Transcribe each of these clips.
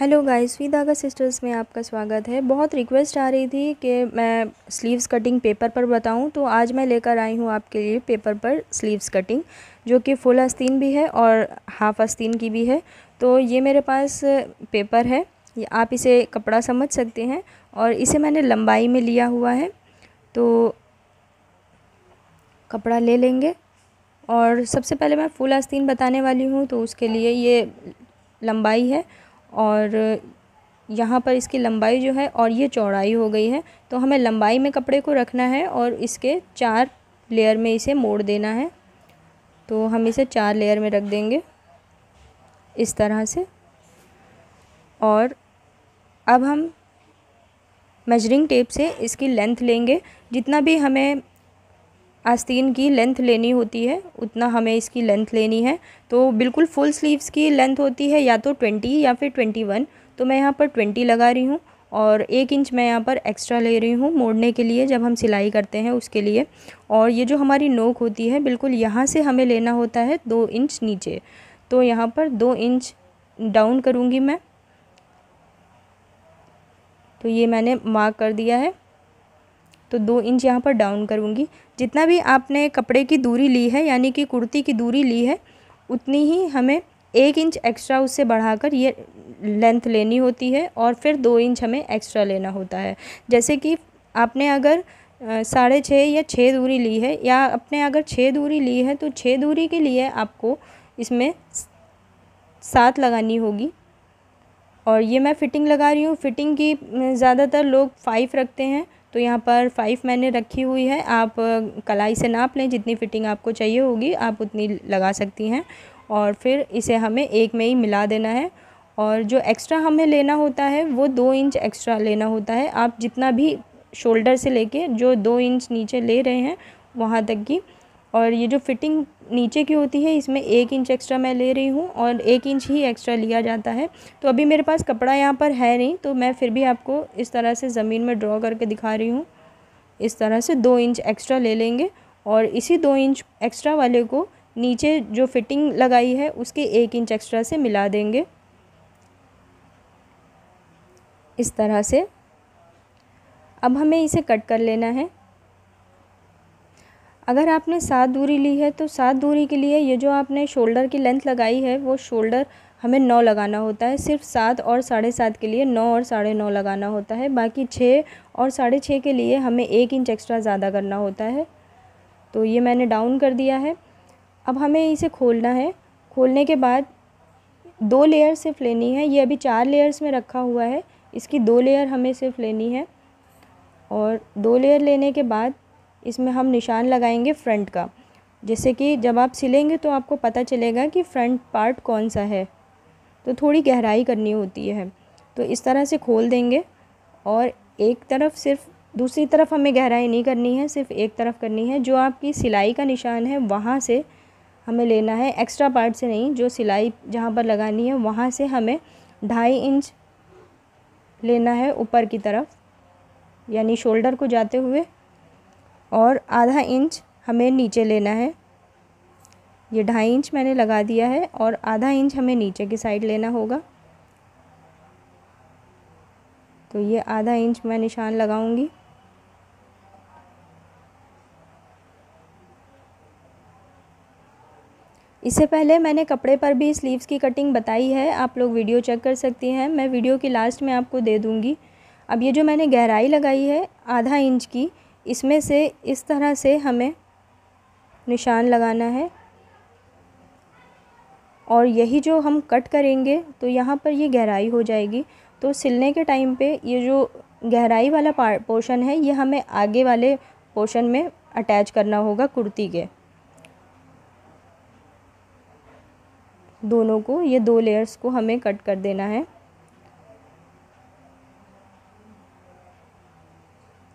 Hello guys, we धागा sisters में आपका स्वागत है। बहुत रिक्वेस्ट आ रही थी कि मैं स्लीव्स कटिंग पेपर पर बताऊं, तो आज मैं लेकर आई हूं आपके लिए पेपर पर स्लीव्स कटिंग, जो कि फुल आस्तीन भी है और हाफ आस्तीन की भी है। तो ये मेरे पास पेपर है, ये आप इसे कपड़ा समझ सकते हैं और इसे मैंने लंबाई में लिया हुआ है। तो कपड़ा ले लेंगे और सबसे पहले मैं फुल आस्तीन बताने वाली हूँ, तो उसके लिए ये लंबाई है और यहाँ पर इसकी लंबाई जो है और ये चौड़ाई हो गई है। तो हमें लंबाई में कपड़े को रखना है और इसके 4 लेयर में इसे मोड़ देना है। तो हम इसे 4 लेयर में रख देंगे इस तरह से। और अब हम मेजरिंग टेप से इसकी लेंथ लेंगे। जितना भी हमें आस्तीन की लेंथ लेनी होती है उतना हमें इसकी लेंथ लेनी है। तो बिल्कुल फुल स्लीव्स की लेंथ होती है या तो 20 या फिर 21। तो मैं यहाँ पर 20 लगा रही हूँ और 1 इंच मैं यहाँ पर एक्स्ट्रा ले रही हूँ मोड़ने के लिए, जब हम सिलाई करते हैं उसके लिए। और ये जो हमारी नोक होती है बिल्कुल यहाँ से हमें लेना होता है 2 इंच नीचे। तो यहाँ पर 2 इंच डाउन करूँगी मैं। तो ये मैंने मार्क कर दिया है, तो 2 इंच यहाँ पर डाउन करूँगी। जितना भी आपने कपड़े की दूरी ली है, यानी कि कुर्ती की दूरी ली है, उतनी ही हमें 1 इंच एक्स्ट्रा उससे बढ़ाकर ये लेंथ लेनी होती है और फिर 2 इंच हमें एक्स्ट्रा लेना होता है। जैसे कि आपने अगर 6.5 या 6 दूरी ली है, या आपने अगर 6 दूरी ली है, तो 6 दूरी के लिए आपको इसमें 7 लगानी होगी। और ये मैं फ़िटिंग लगा रही हूँ। फ़िटिंग की ज़्यादातर लोग 5 रखते हैं, तो यहाँ पर 5 मैंने रखी हुई है। आप कलाई से नाप लें, जितनी फ़िटिंग आपको चाहिए होगी आप उतनी लगा सकती हैं। और फिर इसे हमें एक में ही मिला देना है। और जो एक्स्ट्रा हमें लेना होता है वो 2 इंच एक्स्ट्रा लेना होता है। आप जितना भी शोल्डर से लेके जो 2 इंच नीचे ले रहे हैं वहाँ तक की। और ये जो फ़िटिंग नीचे की होती है इसमें 1 इंच एक्स्ट्रा मैं ले रही हूँ और 1 इंच ही एक्स्ट्रा लिया जाता है। तो अभी मेरे पास कपड़ा यहाँ पर है नहीं, तो मैं फिर भी आपको इस तरह से ज़मीन में ड्रॉ करके दिखा रही हूँ। इस तरह से 2 इंच एक्स्ट्रा ले लेंगे और इसी 2 इंच एक्स्ट्रा वाले को नीचे जो फ़िटिंग लगाई है उसके 1 इंच एक्स्ट्रा से मिला देंगे इस तरह से। अब हमें इसे कट कर लेना है। अगर आपने 7 दूरी ली है तो 7 दूरी के लिए ये जो आपने शोल्डर की लेंथ लगाई है वो शोल्डर हमें 9 लगाना होता है। सिर्फ 7 और 7.5 के लिए 9 और 9.5 लगाना होता है। बाकी 6 और 6.5 के लिए हमें 1 इंच एक्स्ट्रा ज़्यादा करना होता है। तो ये मैंने डाउन कर दिया है। अब हमें इसे खोलना है। खोलने के बाद 2 लेयर सिर्फ लेनी है। ये अभी 4 लेयर्स में रखा हुआ है, इसकी 2 लेयर हमें सिर्फ लेनी है। और 2 लेयर लेने के बाद इसमें हम निशान लगाएंगे फ्रंट का, जैसे कि जब आप सिलेंगे तो आपको पता चलेगा कि फ्रंट पार्ट कौन सा है। तो थोड़ी गहराई करनी होती है। तो इस तरह से खोल देंगे और एक तरफ, सिर्फ दूसरी तरफ हमें गहराई नहीं करनी है, सिर्फ एक तरफ करनी है। जो आपकी सिलाई का निशान है वहाँ से हमें लेना है, एक्स्ट्रा पार्ट से नहीं। जो सिलाई जहाँ पर लगानी है वहाँ से हमें 2.5 इंच लेना है ऊपर की तरफ, यानी शोल्डर को जाते हुए, और आधा इंच हमें नीचे लेना है। ये 2.5 इंच मैंने लगा दिया है और आधा इंच हमें नीचे की साइड लेना होगा। तो ये आधा इंच मैं निशान लगाऊंगी। इससे पहले मैंने कपड़े पर भी स्लीव्स की कटिंग बताई है, आप लोग वीडियो चेक कर सकती हैं, मैं वीडियो की लास्ट में आपको दे दूँगी। अब ये जो मैंने गहराई लगाई है आधा इंच की, इसमें से इस तरह से हमें निशान लगाना है। और यही जो हम कट करेंगे तो यहाँ पर ये गहराई हो जाएगी। तो सिलने के टाइम पे ये जो गहराई वाला पोर्शन है ये हमें आगे वाले पोर्शन में अटैच करना होगा कुर्ती के। दोनों को, ये 2 लेयर्स को हमें कट कर देना है।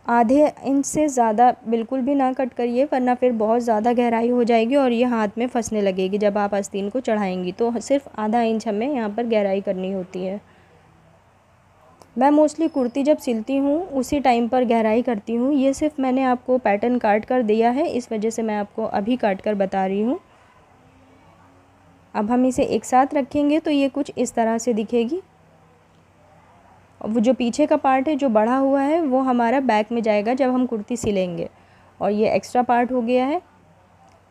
आधे इंच से ज़्यादा बिल्कुल भी ना कट करिए, वरना फिर बहुत ज़्यादा गहराई हो जाएगी और ये हाथ में फंसने लगेगी जब आप आस्तीन को चढ़ाएंगी। तो सिर्फ आधा इंच हमें यहाँ पर गहराई करनी होती है। मैं मोस्टली कुर्ती जब सिलती हूँ उसी टाइम पर गहराई करती हूँ। ये सिर्फ मैंने आपको पैटर्न काट कर दिया है, इस वजह से मैं आपको अभी काट कर बता रही हूँ। अब हम इसे एक साथ रखेंगे तो ये कुछ इस तरह से दिखेगी। और वो जो पीछे का पार्ट है जो बढ़ा हुआ है वो हमारा बैक में जाएगा जब हम कुर्ती सिलेंगे। और ये एक्स्ट्रा पार्ट हो गया है,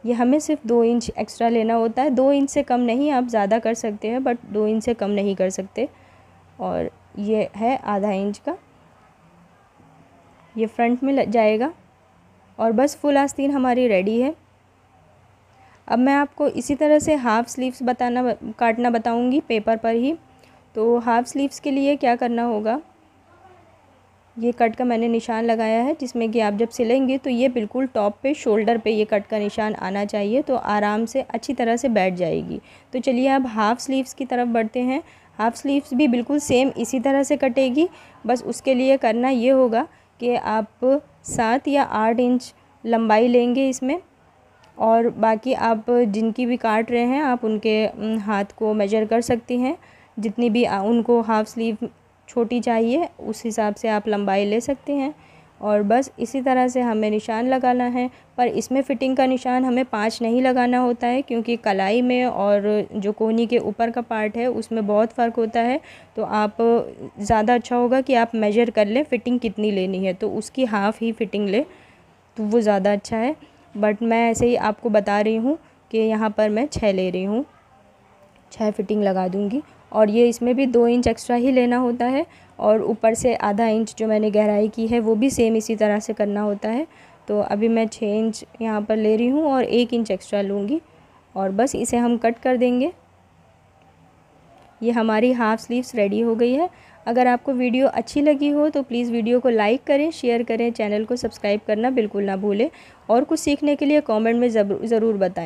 ये हमें सिर्फ 2 इंच एक्स्ट्रा लेना होता है। 2 इंच से कम नहीं, आप ज़्यादा कर सकते हैं बट 2 इंच से कम नहीं कर सकते। और ये है आधा इंच का, ये फ्रंट में लग जाएगा। और बस फुल आस्तीन हमारी रेडी है। अब मैं आपको इसी तरह से हाफ़ स्लीव्स काटना बताऊंगी पेपर पर ही। तो हाफ़ स्लीव्स के लिए क्या करना होगा, ये कट का मैंने निशान लगाया है जिसमें कि आप जब सिलेंगे तो ये बिल्कुल टॉप पे शोल्डर पे ये कट का निशान आना चाहिए, तो आराम से अच्छी तरह से बैठ जाएगी। तो चलिए अब हाफ़ स्लीव्स की तरफ बढ़ते हैं। हाफ़ स्लीव्स भी बिल्कुल सेम इसी तरह से कटेगी। बस उसके लिए करना ये होगा कि आप 7 या 8 इंच लंबाई लेंगे इसमें, और बाकी आप जिनकी भी काट रहे हैं आप उनके हाथ को मेजर कर सकती हैं। जितनी भी उनको हाफ़ स्लीव छोटी चाहिए उस हिसाब से आप लंबाई ले सकते हैं। और बस इसी तरह से हमें निशान लगाना है, पर इसमें फ़िटिंग का निशान हमें 5 नहीं लगाना होता है, क्योंकि कलाई में और जो कोहनी के ऊपर का पार्ट है उसमें बहुत फ़र्क होता है। तो आप ज़्यादा अच्छा होगा कि आप मेजर कर लें फ़िटिंग कितनी लेनी है, तो उसकी हाफ़ ही फ़िटिंग लें तो वो ज़्यादा अच्छा है। बट मैं ऐसे ही आपको बता रही हूँ कि यहाँ पर मैं 6 ले रही हूँ, 6 फ़िटिंग लगा दूँगी। और ये इसमें भी 2 इंच एक्स्ट्रा ही लेना होता है, और ऊपर से आधा इंच जो मैंने गहराई की है वो भी सेम इसी तरह से करना होता है। तो अभी मैं 6 इंच यहाँ पर ले रही हूँ और 1 इंच एक्स्ट्रा लूँगी, और बस इसे हम कट कर देंगे। ये हमारी हाफ़ स्लीव्स रेडी हो गई है। अगर आपको वीडियो अच्छी लगी हो तो प्लीज़ वीडियो को लाइक करें, शेयर करें, चैनल को सब्सक्राइब करना बिल्कुल ना भूलें, और कुछ सीखने के लिए कमेंट में ज़रूर बताएं।